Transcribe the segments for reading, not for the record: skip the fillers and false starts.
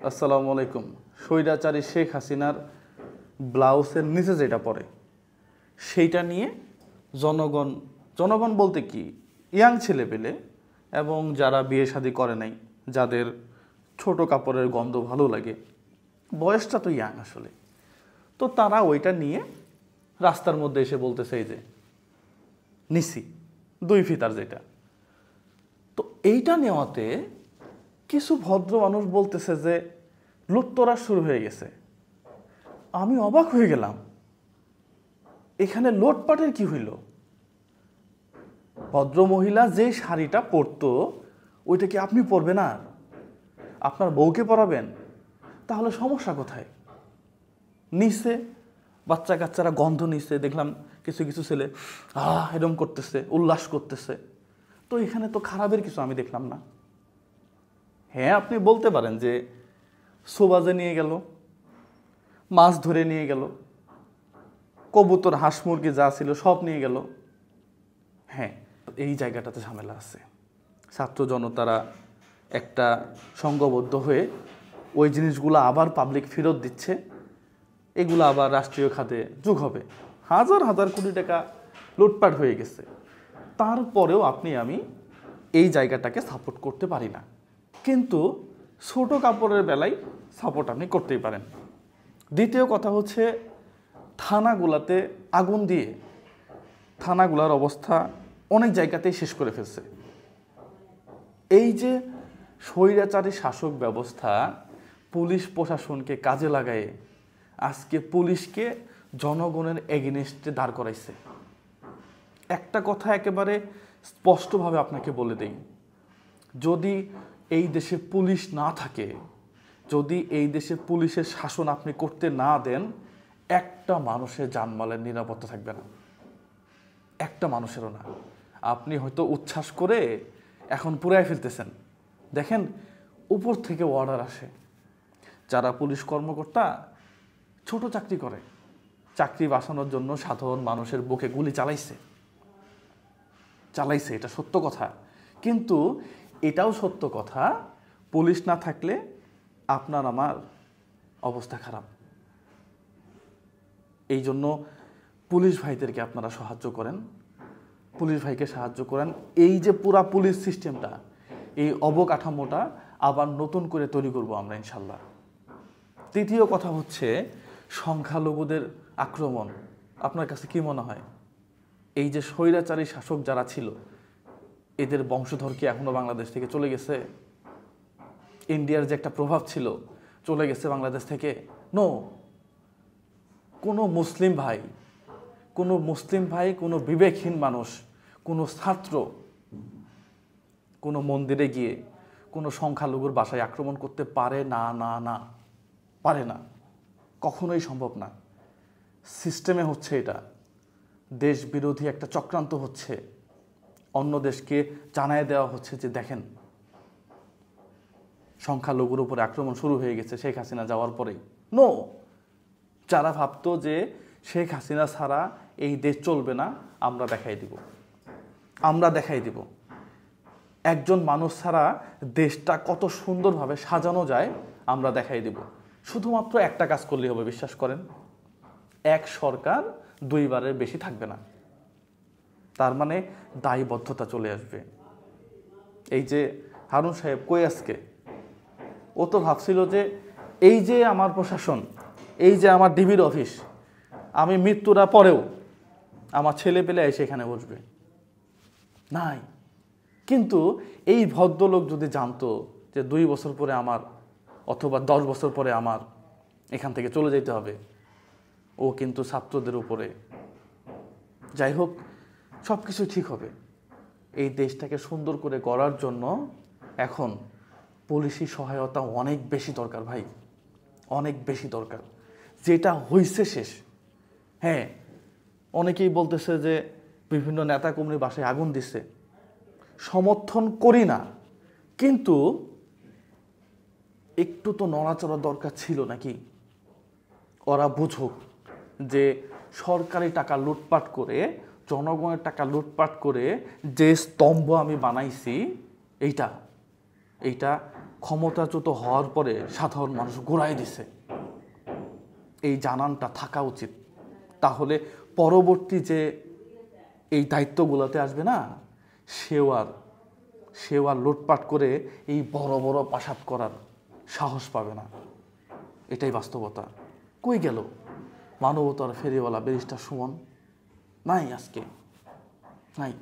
আসসালামু আলাইকুম। স্বৈরাচারী শেখ হাসিনার ব্লাউজের নিচে যেটা পরে সেইটা নিয়ে জনগণ জনগণ বলতে কি ইয়াং ছেলেপেলে এবং যারা বিয়ে শাদী করে নাই, যাদের ছোট কাপড়ের গন্ধ ভালো লাগে, বয়সটা তো ইয়াং আসলে, তো তারা ওইটা নিয়ে রাস্তার মধ্যে এসে বলতেছে এই যে নিছি 2 ফিতার যেটা। তো এইটা নেওয়াতে কিছু ভদ্র মানুষ বলতেছে যে লুটতরা শুরু হয়ে গেছে। আমি অবাক হয়ে গেলাম, এখানে লোটপাটের কি হইল? ভদ্র মহিলা যে শাড়িটা পরতো ওইটা কি আপনি পরবেন? আর আপনার বউকে পরাবেন? তাহলে সমস্যা কোথায়? নিচে বাচ্চা কাচ্চারা গন্ধ নিচ্ছে, দেখলাম কিছু কিছু ছেলে এরকম করতেছে, উল্লাস করতেছে। তো এখানে তো খারাপের কিছু আমি দেখলাম না। হ্যাঁ, আপনি বলতে পারেন যে সোবাজে নিয়ে গেল, মাছ ধরে নিয়ে গেল, কবুতর হাঁস মুরগি যা ছিল সব নিয়ে গেল। হ্যাঁ, এই জায়গাটাতে ঝামেলা আছে। ছাত্র জনতারা একটা সংঘবদ্ধ হয়ে ওই জিনিসগুলো আবার পাবলিক ফেরত দিচ্ছে, এগুলো আবার রাষ্ট্রীয় খাতে যোগ হবে। হাজার হাজার কোটি টাকা লুটপাট হয়ে গেছে। তারপরেও আপনি আমি এই জায়গাটাকে সাপোর্ট করতে পারি না। কিন্তু ছোট কাপড়ের বেলায় সাপোর্ট আপনি করতেই পারেন। দ্বিতীয় কথা হচ্ছে, থানাগুলাতে আগুন দিয়ে থানাগুলার অবস্থা অনেক জায়গাতেই শেষ করে ফেলছে। এই যে স্বৈরাচারী শাসক ব্যবস্থা পুলিশ প্রশাসনকে কাজে লাগায়ে আজকে পুলিশকে জনগণের এগেইনস্টে দাঁড় করাইছে। একটা কথা একেবারে স্পষ্টভাবে আপনাকে বলে দেই, যদি এই দেশে পুলিশ না থাকে, যদি এই দেশে পুলিশের শাসন আপনি করতে না দেন, একটা মানুষের জানমালের নিরাপত্তা থাকবে না, একটা মানুষেরও না। আপনি হয়তো উচ্ছ্বাস করে এখন পুরাই ফেলতেছেন, দেখেন উপর থেকে অর্ডার আসে। যারা পুলিশ কর্মকর্তা ছোট চাকরি করে, চাকরি বাঁচানোর জন্য সাধারণ মানুষের বুকে গুলি চালাইছে, এটা সত্য কথা। কিন্তু এটাও সত্য কথা, পুলিশ না থাকলে আপনার আমার অবস্থা খারাপ। এই জন্য পুলিশ ভাইদেরকে আপনারা সাহায্য করেন, পুলিশ ভাইকে সাহায্য করেন। এই যে পুরা পুলিশ সিস্টেমটা, এই অবকাঠামোটা আবার নতুন করে তৈরি করব আমরা ইনশাল্লাহ। তৃতীয় কথা হচ্ছে সংখ্যালঘুদের আক্রমণ। আপনার কাছে কি মনে হয়, এই যে স্বৈরাচারী শাসক যারা ছিল এদের বংশধর কি এখনো বাংলাদেশ থেকে চলে গেছে? ইন্ডিয়ার যে একটা প্রভাব ছিল চলে গেছে বাংলাদেশ থেকে? নো। কোনো মুসলিম ভাই, কোনো বিবেকহীন মানুষ, কোনো ছাত্র কোনো মন্দিরে গিয়ে কোনো সংখ্যালঘুর বাসায় আক্রমণ করতে পারে না, পারে না, কখনোই সম্ভব না। সিস্টেমে হচ্ছে এটা, দেশ বিরোধী একটা চক্রান্ত হচ্ছে, অন্য দেশকে জানায় দেওয়া হচ্ছে যে দেখেন সংখ্যালঘুর উপরে আক্রমণ শুরু হয়ে গেছে শেখ হাসিনা যাওয়ার পরেই। নো, যারা ভাবতো যে শেখ হাসিনা ছাড়া এই দেশ চলবে না, আমরা দেখাই দিব একজন মানুষ ছাড়া দেশটা কত সুন্দরভাবে সাজানো যায়, আমরা দেখাই দিব। শুধুমাত্র একটা কাজ করলেই হবে, বিশ্বাস করেন, এক সরকার 2 বারের বেশি থাকবে না। তার মানে দায়বদ্ধতা চলে আসবে। এই যে হারুন সাহেব কই আজকে, ও তো ভাবছিল যে এই যে আমার প্রশাসন, এই যে আমার ডিবির অফিস, আমি মৃত্যুরা পরেও আমার ছেলে পেলে এসে এখানে বসবে নাই। কিন্তু এই ভদ্রলোক যদি জানতো যে 2 বছর পরে আমার অথবা 10 বছর পরে আমার এখান থেকে চলে যেতে হবে, ও কিন্তু ছাত্রদের উপরে, যাই হোক সব কিছু ঠিক হবে। এই দেশটাকে সুন্দর করে গড়ার জন্য এখন পুলিশি সহায়তা অনেক বেশি দরকার ভাই, অনেক বেশি দরকার। যেটা হইছে শেষ। হ্যাঁ, অনেকেই বলতেছে যে বিভিন্ন নেতা কর্মীর বাসায় আগুন দিচ্ছে, সমর্থন করি না, কিন্তু একটু তো নড়াচড়া দরকার ছিল নাকি? ওরা বুঝুক যে সরকারি টাকা লুটপাট করে, জনগণের টাকা লুটপাট করে যে স্তম্ভ আমি বানাইছি, এইটা ক্ষমতাচ্যুত হওয়ার পরে সাধারণ মানুষ গোড়ায় দিছে, এই জানানটা থাকা উচিত। তাহলে পরবর্তী যে এই দায়িত্বগুলোতে আসবে না, সেও আর লুটপাট করে এই বড় বড় প্রাসাদ করার সাহস পাবে না। এটাই বাস্তবতা। কই গেল মানবতার ফেরিওয়ালা ব্যারিস্টার সুমন? নাই, আজকে নাই।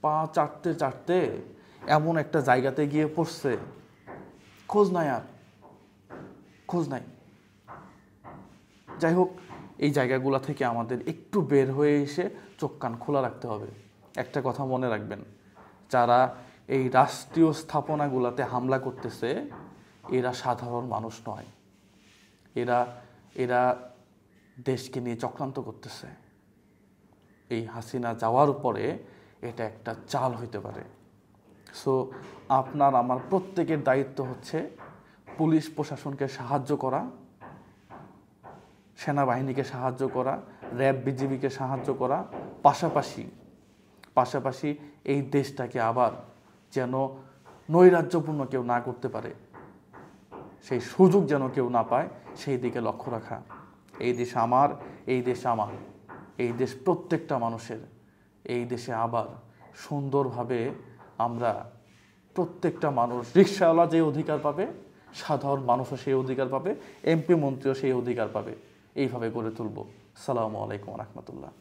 পা চাটতে চাটতে এমন একটা জায়গাতে গিয়ে পড়ছে, খোঁজ নাই, আর খোঁজ নাই। যাই হোক, এই জায়গাগুলো থেকে আমাদের একটু বের হয়ে এসে চোখ কান খোলা রাখতে হবে। একটা কথা মনে রাখবেন, যারা এই রাষ্ট্রীয় স্থাপনাগুলোতে হামলা করতেছে এরা সাধারণ মানুষ নয়, এরা দেশকে নিয়ে চক্রান্ত করতেছে। এই হাসিনা যাওয়ার পরে এটা একটা চাল হইতে পারে। সো আপনার আমার প্রত্যেকের দায়িত্ব হচ্ছে পুলিশ প্রশাসনকে সাহায্য করা, সেনাবাহিনীকে সাহায্য করা, র্যাব বিজিবিকে সাহায্য করা, পাশাপাশি এই দেশটাকে আবার যেন নৈরাজ্যপূর্ণ কেউ না করতে পারে, সেই সুযোগ যেন কেউ না পায়, সেই দিকে লক্ষ্য রাখা। এই দেশ আমার, এই দেশ আমার, এই দেশ প্রত্যেকটা মানুষের। এই দেশে আবার সুন্দরভাবে আমরা প্রত্যেকটা মানুষ, রিকশাওয়ালা যে অধিকার পাবে, সাধারণ মানুষও সেই অধিকার পাবে, এমপি মন্ত্রীও সেই অধিকার পাবে। এইভাবে গড়ে তুলব। আসসালামু আলাইকুম রহমতুল্লাহ।